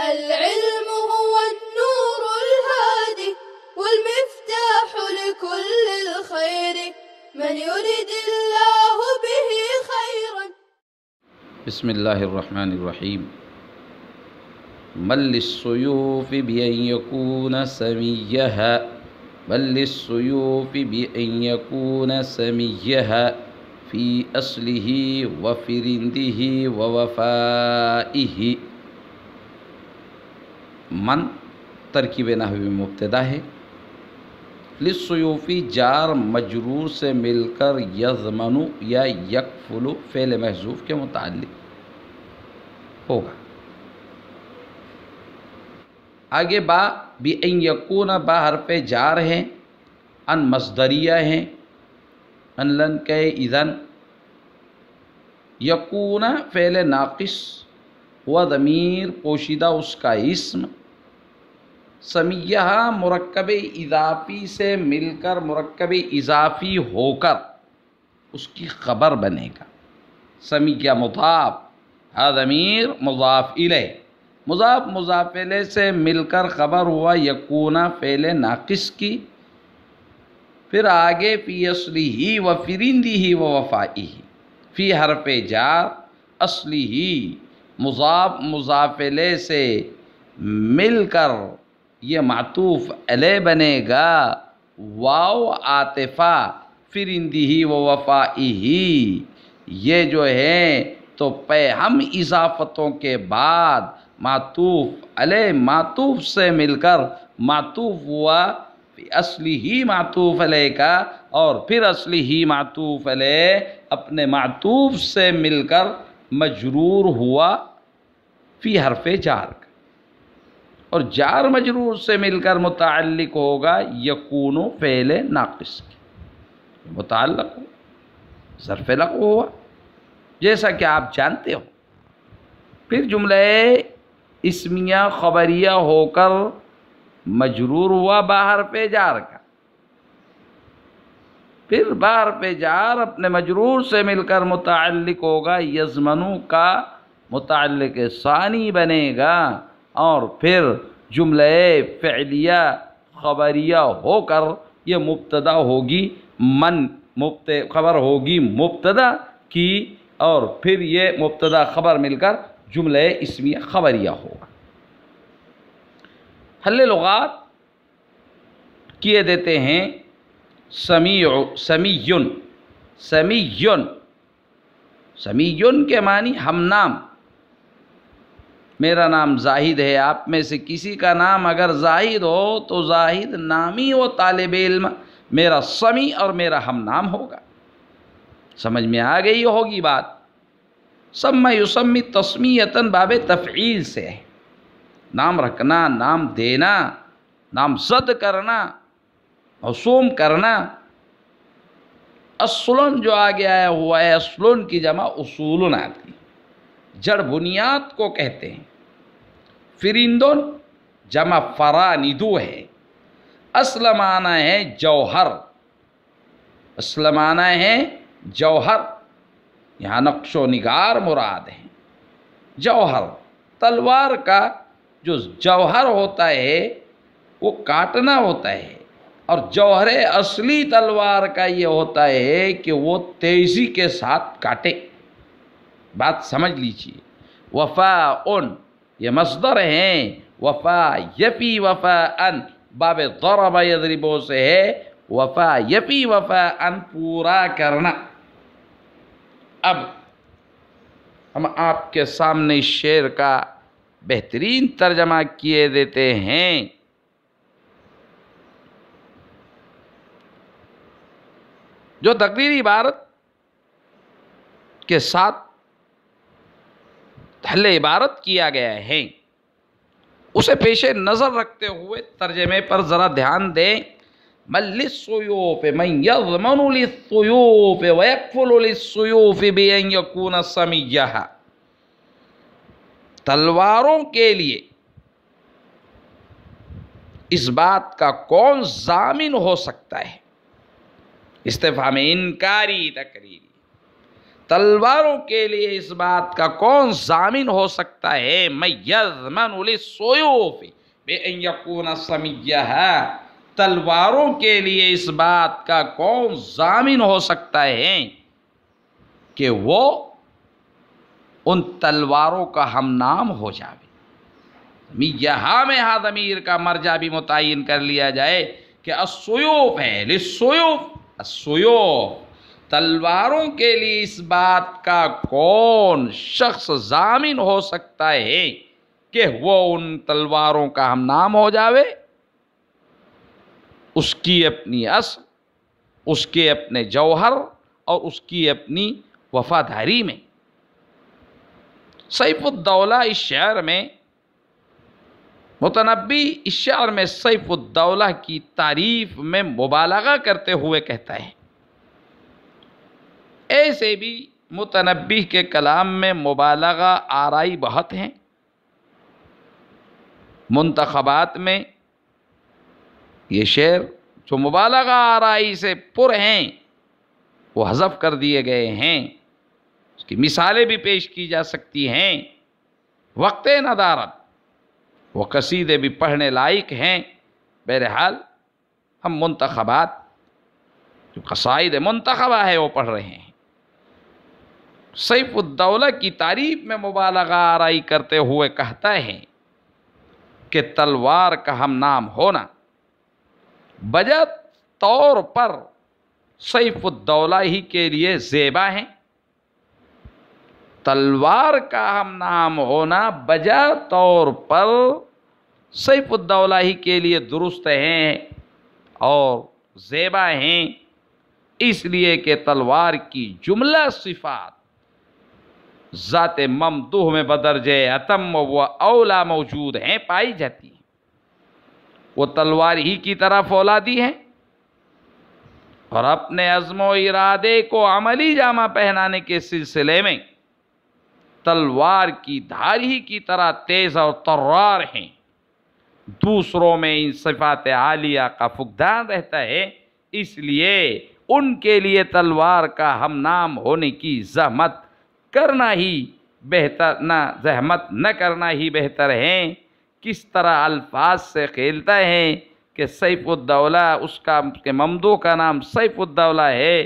العلم هو النور الهادي والمفتاح لكل الخير من يريد الله به خيرا. بسم الله الرحمن الرحيم. بل للسيوف بأن يكون سميها في أصله وفرنده ووفائه. من ترکیب نحوی مبتدا ہے. للسیوفی جار مجرور سے مل کر یضمن یا یکفل فعل محذوف کے متعلق ہوگا. آگے با بِأَن یکون با حرف جار ہیں، ان مصدریہ ہیں، ان لن کے اذن. یکون فعل ناقص و ضمیر پوشیدہ اس کا اسم. سمیہ مرکب اضافی سے مل کر مرکب اضافی ہو کر اس کی خبر بنے گا. سمیہ مضاف، ضمیر مضاف الیہ، مضاف مضاف الیہ سے مل کر خبر ہوا یکون فعل ناقص کی. پھر آگے فی اصلہ و فرندہ و وفائہ. فی حرف جار، اصلہ مضاف مضاف الیہ سے مل کر یہ معطوف علیہ بنے گا. واو عاطفہ، فرندہ و وفائہ یہ جو ہے تو ہم اضافتوں کے بعد معطوف علیہ معطوف سے مل کر معطوف ہوا اصلی معطوف علیہ کا، اور پھر اصلی معطوف علیہ اپنے معطوف سے مل کر مجرور ہوا فی حرف جار کا، اور جار مجرور سے مل کر متعلق ہوگا یکون فعل ناقص کی. متعلق ہو ظرف لغو ہوا جیسا کہ آپ جانتے ہو. پھر جملہ اسمیہ خبریہ ہو کر مجرور ہوا بحرف جار کا. پھر بحرف جار اپنے مجرور سے مل کر متعلق ہوگا یضمنو کا، متعلق ثانی بنے گا. اور پھر جملہ فعلیہ خبریہ ہو کر یہ مبتدا ہوگی خبر ہوگی مبتدا کی، اور پھر یہ مبتدا خبر مل کر جملہ اسمیہ خبریہ ہوگا. حل لغات کیے دیتے ہیں سمیون کے معنی ہم نام. میرا نام زاہد ہے، آپ میں سے کسی کا نام اگر زاہد ہو تو زاہد نامی و طالب علم میرا سمی اور میرا ہم نام ہوگا. سمجھ میں آ گئی ہوگی بات. سمی یسمی تسمیتاً باب تفعیل سے ہے. نام رکھنا، نام دینا، نام زد کرنا، موسوم کرنا. اصلن جو آگے آیا ہوا ہے، اصلن کی جمع اصولن آتی، جڑ بنیاد کو کہتے ہیں. فرندن جمع فراندو ہے. اصل معنی ہے جوہر، اصل معنی ہے جوہر. یہاں نقش و نگار مراد ہے. جوہر تلوار کا جو جوہر ہوتا ہے وہ کاٹنا ہوتا ہے، اور جوہر اصلی تلوار کا یہ ہوتا ہے کہ وہ تیزی کے ساتھ کاٹے. بات سمجھ لیجئے. وفاءن یہ مصدر ہیں. وفا یفی وفاءن باب ضرب یضربو سے ہے. وفا یفی وفاءن پورا کرنا. اب ہم آپ کے سامنے شعر کا بہترین ترجمہ کیے دیتے ہیں. جو تقریری عبارت کے ساتھ حل عبارت کیا گیا ہے اسے پیش نظر رکھتے ہوئے ترجمے پر ذرا دھیان دیں. من للسیوف من یضمن للسیوف ویکفل للسیوف بأن یکون سمیہا. تلواروں کے لیے اس بات کا کون ضامن ہو سکتا ہے؟ استفہام انکاری تقریری. تلواروں کے لیے اس بات کا کون ضامن ہو سکتا ہے؟ من یضمن للسیوف بأن یکون سمیہا، تلواروں کے لیے اس بات کا کون ضامن ہو سکتا ہے کہ وہ ان تلواروں کا ہم نام ہو جائے؟ یہاں میں ہاں ضمیر کا مرجع بھی متعین کر لیا جائے کہ السیوف ہے، للسیوف، السیوف، تلواروں کے لیے اس بات کا کون شخص ضامن ہو سکتا ہے کہ وہ ان تلواروں کا ہم نام ہو جاوے؟ اس کی اپنی اصل، اس کے اپنے جوہر اور اس کی اپنی وفاداری میں۔ سیف الدولہ اس شعر میں، متنبی اس شعر میں سیف الدولہ کی تعریف میں مبالغہ کرتے ہوئے کہتا ہے۔ ایسے بھی متنبی کے کلام میں مبالغہ آرائی بہت ہیں۔ منتخبات میں یہ شعر جو مبالغہ آرائی سے پر ہیں وہ حذف کر دیے گئے ہیں، اس کی مثالیں بھی پیش کی جا سکتی ہیں۔ وقت ندارت، وہ قصیدے بھی پڑھنے لائق ہیں۔ بہرحال ہم منتخبات، جو قصائد منتخبہ ہے وہ پڑھ رہے ہیں۔ سیف الدولہ کی تعریف میں مبالغہ آرائی کرتے ہوئے کہتا ہے کہ تلوار کا ہم نام ہونا بجا طور پر سیف الدولہ ہی کے لیے زیبا ہیں، تلوار کا ہم نام ہونا بجا طور پر سیف الدولہ ہی کے لیے درست ہیں اور زیبا ہیں، اس لیے کہ تلوار کی جملہ صفات ذات ممدوح میں بدرجہ اتم و اولا موجود ہیں، پائی جاتی ہیں۔ وہ تلوار ہی کی طرح فولادی ہیں اور اپنے عزم و ارادے کو عملی جامہ پہنانے کے سلسلے میں تلوار کی دھار ہی کی طرح تیز اور طرار ہیں۔ دوسروں میں ان صفات عالیہ کا فقدان رہتا ہے، اس لیے ان کے لیے تلوار کا ہم نام ہونے کی زحمت کرنا ہی بہتر، زحمت نہ کرنا ہی بہتر ہے۔ کس طرح الفاظ سے کھیلتا ہے کہ سیف الدولہ، اس کے ممدوح کا نام سیف الدولہ ہے،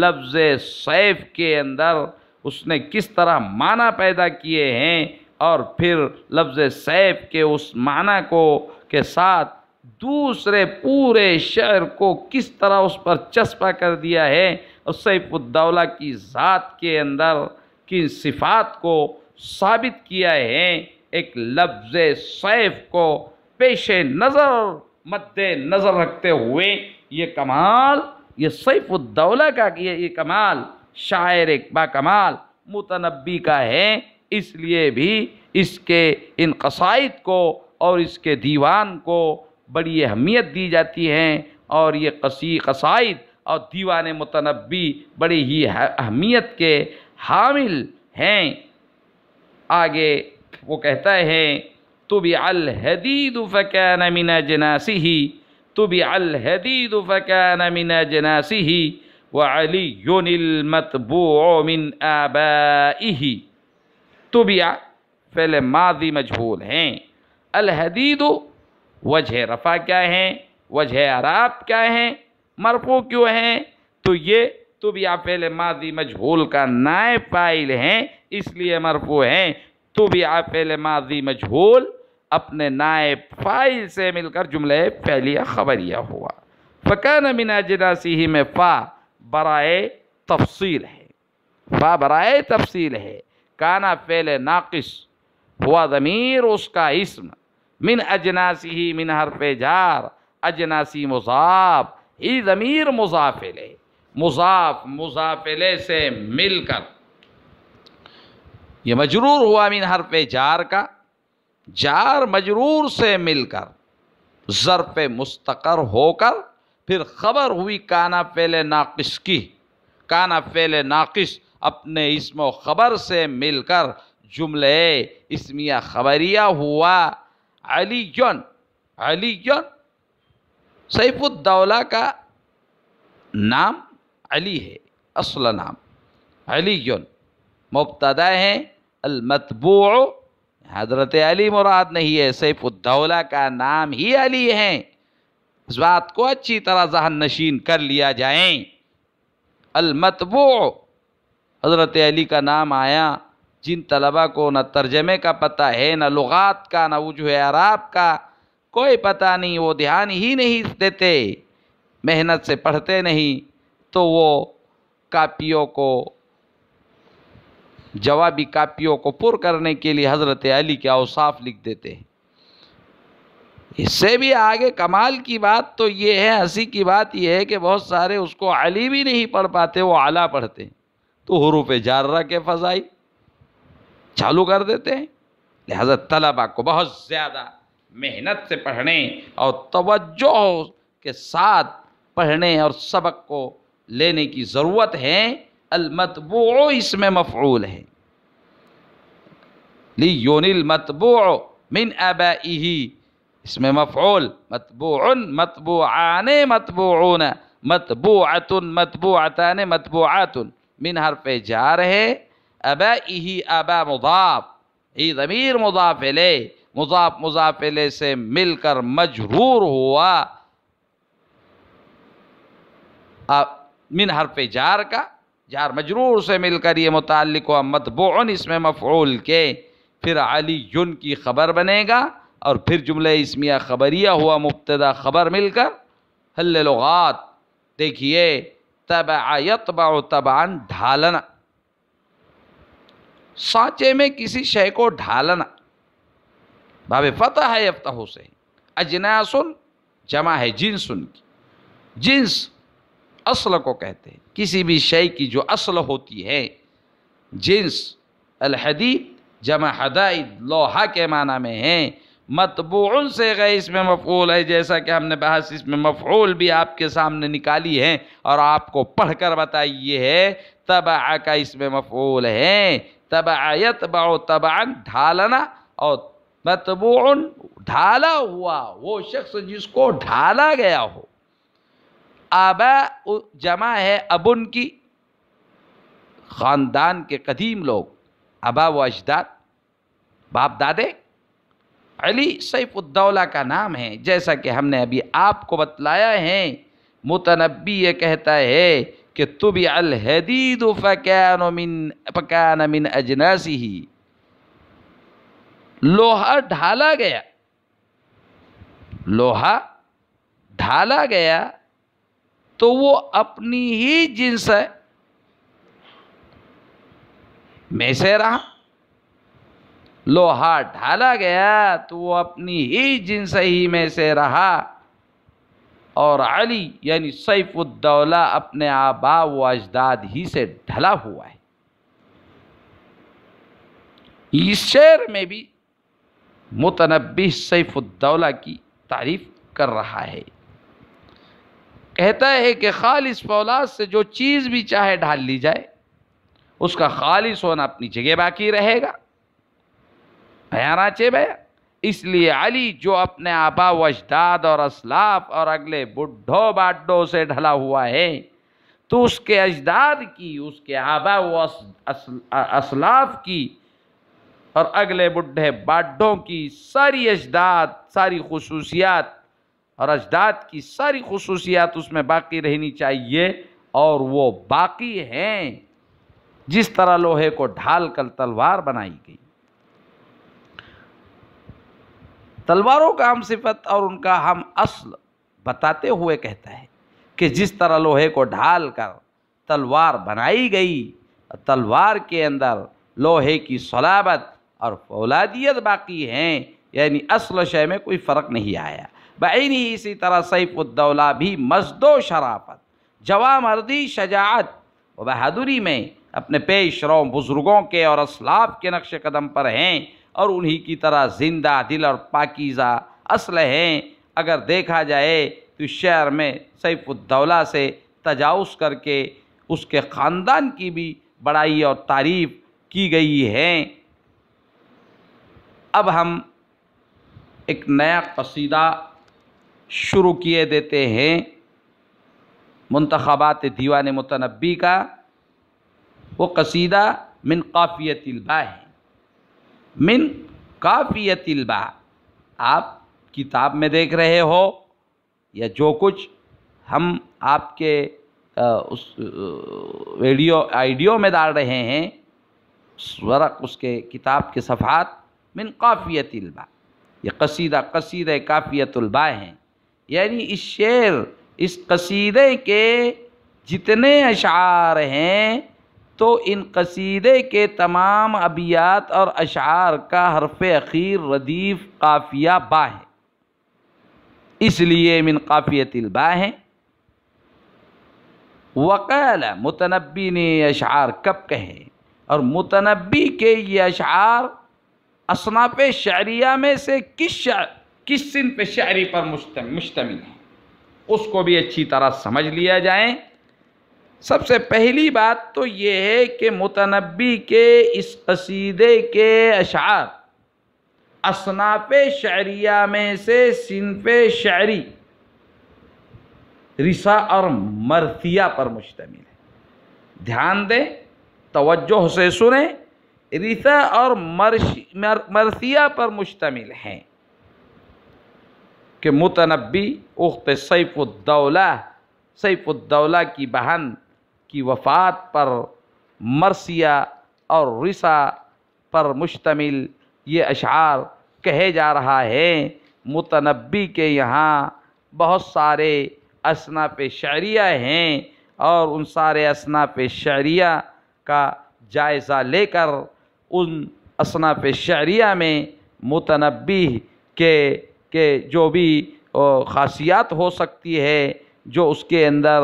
لفظ سیف کے اندر اس نے کس طرح معنی پیدا کیے ہیں اور پھر لفظ سیف کے اس معنی کو کے ساتھ دوسرے پورے شعر کو کس طرح اس پر چسپا کر دیا ہے اور سیف الدولہ کی ذات کے اندر کی صفات کو ثابت کیا ہے۔ ایک لفظ سیف کو پیش نظر مد نظر رکھتے ہوئے یہ کمال، یہ سیف الدولہ کا یہ کمال شاعر با کمال متنبی کا ہے، اس لیے بھی اس کے ان قصائد کو اور اس کے دیوان کو بڑی اہمیت دی جاتی ہے، اور یہ قصائد اور دیوان متنبی بڑی ہی اہمیت کے حامل ہیں۔ آگے وہ کہتا ہے طبع الحدید فکان من اجناسہ، طبع الحدید فکان من اجناسہ وعلی المتبوع من آبائہ۔ طبع فعل ماضی مجہول ہیں، الحدید وجہ رفع کیا ہیں، وجہ اعراب کیا ہیں، مرفوع کیوں ہیں؟ تو یہ طبع فعل ماضی مجہول کا نائب فاعل ہیں، اس لیے مرفوع ہیں۔ طبع فعل ماضی مجہول اپنے نائب فاعل سے مل کر جملہ فعلیہ خبریہ ہوا۔ فکان من اجناسہ میں فا برائے تفصیل ہے، فا برائے تفصیل ہے۔ کانا فعل ناقص، ہوا ضمیر اس کا اسم، من اجناسہ من حرف جار، اجناسی مضاف، ہی ضمیر مضاف الیہ، مضاف مضاف الیہ سے مل کر یہ مجرور ہوا من حرف جار کا، جار مجرور سے مل کر ظرف مستقر ہو کر پھر خبر ہوئی کانا فعل ناقص کی۔ کانا فعل ناقص اپنے اسم و خبر سے مل کر جملہ اسمیہ خبریہ ہوا۔ علی سیف الدولہ کا نام علی ہے، اصل نام، علی مبتدا ہیں، المتبوع حضرت علی مراد نہیں ہے، سیف الدولہ کا نام ہی علی ہیں، اس بات کو اچھی طرح ذہن نشین کر لیا جائیں۔ المتبوع حضرت علی کا نام آیا، جن طلبہ کو نہ ترجمے کا پتہ ہے، نہ لغات کا، نہ وجوہ اعراب کا کوئی پتہ نہیں، وہ دھیان ہی نہیں دیتے، محنت سے پڑھتے نہیں، تو وہ کاپیوں کو، جوابی کاپیوں کو پر کرنے کے لیے حضرت علی کے اوصاف لکھ دیتے ہیں۔ اس سے بھی آگے کمال کی بات تو یہ ہے، ہنسی کی بات یہ ہے کہ بہت سارے اس کو علی بھی نہیں پڑھ پاتے، وہ اعلیٰ پڑھتے ہیں، تو حروف جارہ کے فضائل چالو کر دیتے ہیں۔ لہذا طلبہ کو بہت زیادہ محنت سے پڑھنے اور توجہ کے ساتھ پڑھنے اور سبق کو لینے کی ضرورت ہے۔ المتبوع اس میں مفعول ہے، لیون المتبوع من آبائه اس میں مفعول، متبوع متبوعان متبوعون متبوعۃ متبوعتان متبوعات، من حرف جار ہے، آبائه آبا مضاف، یہ ضمیر مضاف الیہ، مضاف مضاف الیہ سے مل کر مجرور ہوا، من حرف جار کا، جار مجرور سے مل کر یہ متعلق ہوا متبوعن اس میں مفعول کے، پھر علی کی خبر بنے گا، اور پھر جملہ اسمیہ خبریہ ہوا مبتدا خبر مل کر حل لغات۔ دیکھیے تبع یتبع تبعا ڈھالنا، سانچے میں کسی شے کو ڈھالنا، باب فتح ہے یفتح سے، اجناس جمع ہے جنسن کی، جنس اصل کو کہتے ہیں، کسی بھی شے کی جو اصل ہوتی ہے، جنس۔ الحدید جمع حدائد لوہا کے معنی میں ہیں، مطبوع سے غیر اس میں مفعول ہے، جیسا کہ ہم نے بحث اس میں مفعول بھی آپ کے سامنے نکالی ہے اور آپ کو پڑھ کر بتائی ہے، تبع کا اس میں مفعول ہے، تبع یتبع تبعا ڈھالنا، اور متبوع ڈھالا ہوا وہ شخص جس کو ڈھالا گیا ہو۔ آبا جمع ہے ابن کی، خاندان کے قدیم لوگ، آبا و اجداد، باپ دادے۔ علی سیف الدولہ کا نام ہے، جیسا کہ ہم نے ابھی آپ کو بتلایا ہے۔ متنبی یہ کہتا ہے کہ طبع الحدید فکان من اجناسہ، لوہا ڈھالا گیا، لوہا ڈھالا گیا تو وہ اپنی ہی جنس میں سے رہا، لوہا ڈھالا گیا تو وہ اپنی ہی جنس ہی میں سے رہا، اور علی یعنی سیف الدولہ اپنے آبا و اجداد ہی سے ڈھلا ہوا ہے۔ اس شعر میں بھی متنبی سیف الدولہ کی تعریف کر رہا ہے، کہتا ہے کہ خالص فولاد سے جو چیز بھی چاہے ڈھال لی جائے، اس کا خالص ہونا اپنی جگہ باقی رہے گا، بیاناچے بیان۔ اس لیے علی جو اپنے آبا و اجداد اور اسلاف اور اگلے بڈھوں باڈوں سے ڈھلا ہوا ہے، تو اس کے اجداد کی، اس کے آبا و اسلاف کی اور اگلے بڈھے باڈوں کی ساری اجداد، ساری خصوصیات اور اجداد کی ساری خصوصیات اس میں باقی رہنی چاہیے، اور وہ باقی ہیں، جس طرح لوہے کو ڈھال کر تلوار بنائی گئی۔ تلواروں کا ہم صفت اور ان کا ہم اصل بتاتے ہوئے کہتا ہے کہ جس طرح لوہے کو ڈھال کر تلوار بنائی گئی، تلوار کے اندر لوہے کی صلابت اور فولادیت باقی ہیں، یعنی اصل شے میں کوئی فرق نہیں آیا۔ بعینی اسی طرح سیف الدولہ بھی مزد و شرافت، جوامردی، شجاعت و بہادری میں اپنے پیش رو بزرگوں کے اور اسلاف کے نقش قدم پر ہیں، اور انہی کی طرح زندہ دل اور پاکیزہ اصل ہیں۔ اگر دیکھا جائے تو اس شعر میں سیف الدولہ سے تجاوز کر کے اس کے خاندان کی بھی بڑائی اور تعریف کی گئی ہے۔ اب ہم ایک نیا قصیدہ شروع کیے دیتے ہیں منتخبات دیوان متنبی کا، وہ قصیدہ من قافیت الباء ہے، من قافیت الباء۔ آپ کتاب میں دیکھ رہے ہو یا جو کچھ ہم آپ کے اس آئیڈیو میں ڈال رہے ہیں، ورق اس کے کتاب کے صفحات، من قافیت الباء، یہ قصیدہ قافیت الباء ہیں، یعنی اس شعر، اس قصیدے کے جتنے اشعار ہیں تو ان قصیدے کے تمام ابیات اور اشعار کا حرف اخیر ردیف قافیہ با ہے، اس لیے من قافیت الباء ہیں۔ وقال، متنبی نے یہ اشعار کب کہے؟ اور متنبی کے یہ اشعار اصناف شعریہ میں سے کس صنف شعری پر مشتمل ہیں، اس کو بھی اچھی طرح سمجھ لیا جائے۔ سب سے پہلی بات تو یہ ہے کہ متنبی کے اس قصیدے کے اشعار اصناف شعریہ میں سے صنف شعری رثا اور مرثیہ پر مشتمل ہے۔ دھیان دیں، توجہ سے سنیں، رثا اور مرثیہ پر مشتمل ہیں کہ متنبی اخت سیف الدولہ کی بہن کی وفات پر مرثیہ اور رثا پر مشتمل یہ اشعار کہے جا رہا ہے۔ متنبی کے یہاں بہت سارے اصناف شعریہ ہیں اور ان سارے اصناف شعریہ کا جائزہ لے کر ان اصناف شعریہ میں متنبی کے جو بھی خاصیات ہو سکتی ہے، جو اس کے اندر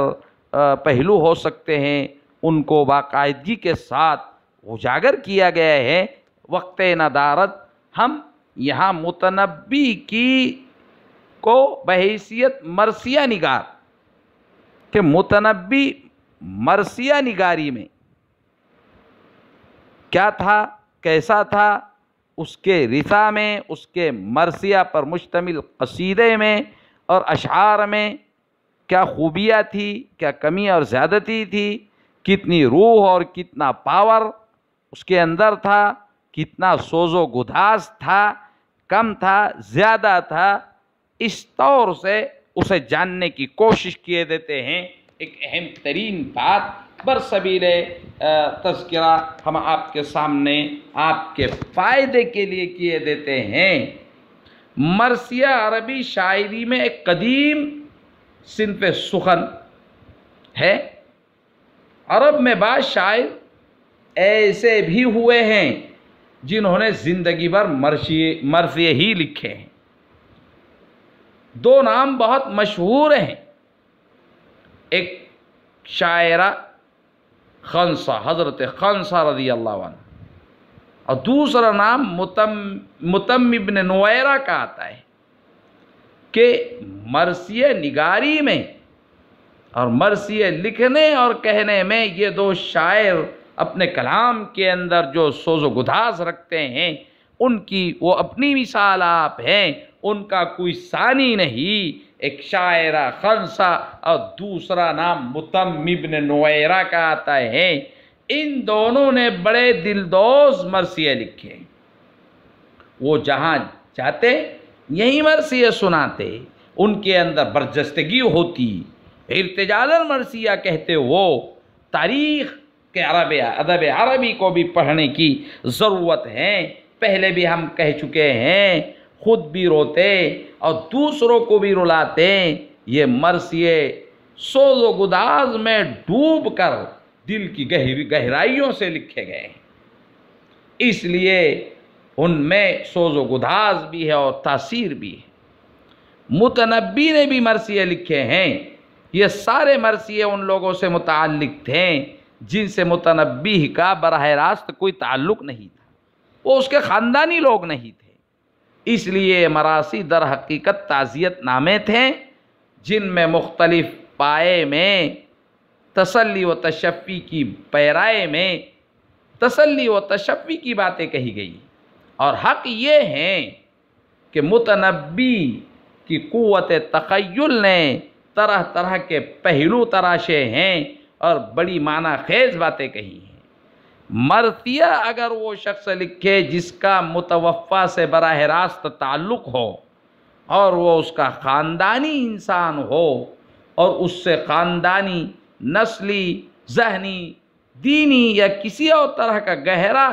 پہلو ہو سکتے ہیں، ان کو باقاعدگی کے ساتھ اجاگر کیا گیا ہے۔ وقت ندارت ہم یہاں متنبی کو بحیثیت مرثیہ نگار، کہ متنبی مرثیہ نگاری میں کیا تھا، کیسا تھا، اس کے رثا میں، اس کے مرثیہ پر مشتمل قصیدے میں اور اشعار میں کیا خوبیاں تھی، کیا کمی اور زیادتی تھی، کتنی روح اور کتنا پاور اس کے اندر تھا، کتنا سوز و گداز تھا، کم تھا، زیادہ تھا، اس طور سے اسے جاننے کی کوشش کیے دیتے ہیں۔ ایک اہم ترین بات برسبیل تذکرہ ہم آپ کے سامنے آپ کے فائدے کے لیے کیے دیتے ہیں۔ مرثیہ عربی شاعری میں ایک قدیم صنف سخن ہے۔ عرب میں بعض شاعر ایسے بھی ہوئے ہیں جنہوں نے زندگی بھر مرثیے ہی لکھے ہیں۔ دو نام بہت مشہور ہیں، ایک شاعرہ خنسہ، حضرت خنسہ رضی اللہ عنہ، اور دوسرا نام متم ابن نویرہ کا آتا ہے، کہ مرثیہ نگاری میں اور مرثیہ لکھنے اور کہنے میں یہ دو شاعر اپنے کلام کے اندر جو سوز و گداز رکھتے ہیں، ان کی وہ اپنی مثال آپ ہیں، ان کا کوئی ثانی نہیں۔ ایک شاعرہ خنسہ اور دوسرا نام متم ابن نویرہ کا آتا ہے۔ ان دونوں نے بڑے دلدوز مرثیے لکھے، وہ جہاں جاتے یہی مرثیے سناتے، ان کے اندر برجستگی ہوتی، ارتجالاً مرثیہ کہتے۔ وہ تاریخ کے ادب عربی کو بھی پڑھنے کی ضرورت ہے۔ پہلے بھی ہم کہہ چکے ہیں، خود بھی روتے اور دوسروں کو بھی رلاتے۔ یہ مرثیے سوز و گداز میں ڈوب کر دل کی گہرائیوں سے لکھے گئے ہیں، اس لیے ان میں سوز و گداز بھی ہے اور تاثیر بھی ہے۔ متنبی نے بھی مرثیے لکھے ہیں۔ یہ سارے مرثیے ان لوگوں سے متعلق تھے جن سے متنبی کا براہ راست کوئی تعلق نہیں تھا، وہ اس کے خاندانی لوگ نہیں تھے، اس لیے مراثی در حقیقت تعزیت نامے تھے جن میں مختلف پائے میں تسلی و تشفی کی پیرائے میں تسلی و تشفی کی باتیں کہی گئی، اور حق یہ ہے کہ متنبی کی قوت تخیل نے طرح طرح کے پہلو تراشے ہیں اور بڑی معنی خیز باتیں کہی ہیں۔ مرثیہ اگر وہ شخص لکھے جس کا متوفی سے براہ راست تعلق ہو اور وہ اس کا خاندانی انسان ہو اور اس سے خاندانی، نسلی، ذہنی، دینی یا کسی اور طرح کا گہرا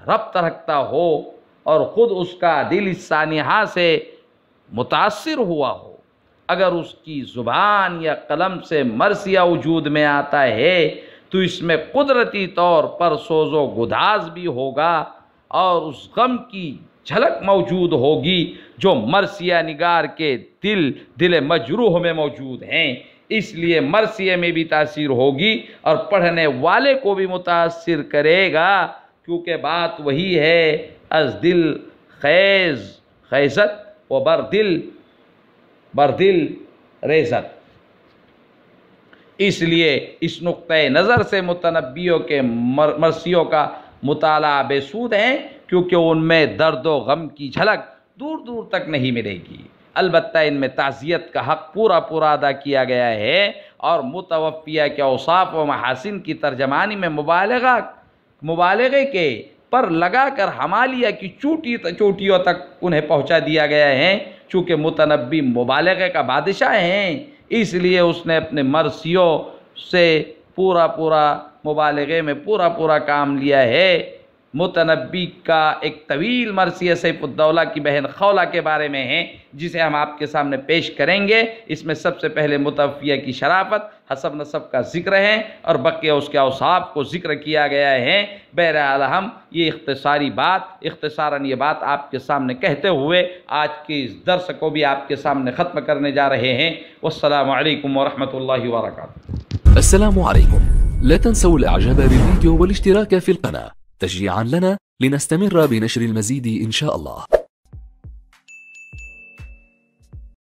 ربط رکھتا ہو اور خود اس کا دل اس سانحہ سے متاثر ہوا ہو، اگر اس کی زبان یا قلم سے مرثیہ وجود میں آتا ہے تو اس میں قدرتی طور پر سوز و گداز بھی ہوگا اور اس غم کی جھلک موجود ہوگی جو مرثیہ نگار کے دل مجروح میں موجود ہیں۔ اس لیے مرثیے میں بھی تاثیر ہوگی اور پڑھنے والے کو بھی متاثر کرے گا، کیونکہ بات وہی ہے، از دل خیزت و بردل ریزت۔ اس لیے اس نقطۂ نظر سے متنبیوں کے مرثیوں کا مطالعہ بے سود ہے، کیونکہ ان میں درد و غم کی جھلک دور دور تک نہیں ملے گی۔ البتہ ان میں تعزیت کا حق پورا ادا کیا گیا ہے اور متوفیہ کے اوصاف و محاسن کی ترجمانی میں مبالغے کے پر لگا کر حمالیہ کی چوٹیوں تک انہیں پہنچا دیا گیا ہے۔ چونکہ متنبی مبالغے کا بادشاہ ہیں، اس لیے اس نے اپنے مرثیوں سے مبالغے میں پورا کام لیا ہے۔ متنبی کا ایک طویل مرثیہ سیف الدولہ کی بہن خولہ کے بارے میں ہے، جسے ہم آپ کے سامنے پیش کریں گے۔ اس میں سب سے پہلے متوفیہ کی شرافت، حسب نسب کا ذکر ہے اور بقیہ اس کے اوصاف کو ذکر کیا گیا ہے۔ بہرحال ہم یہ اختصاراً یہ بات آپ کے سامنے کہتے ہوئے آج کے اس درس کو بھی آپ کے سامنے ختم کرنے جا رہے ہیں۔ والسلام علیکم ورحمۃ اللہ وبرکاتہ۔ السلام عليكم. لا تنسوا الاعجاب بالفيديو والاشتراك في القناة تشجيعا لنا لنستمر بنشر المزيد إن شاء الله.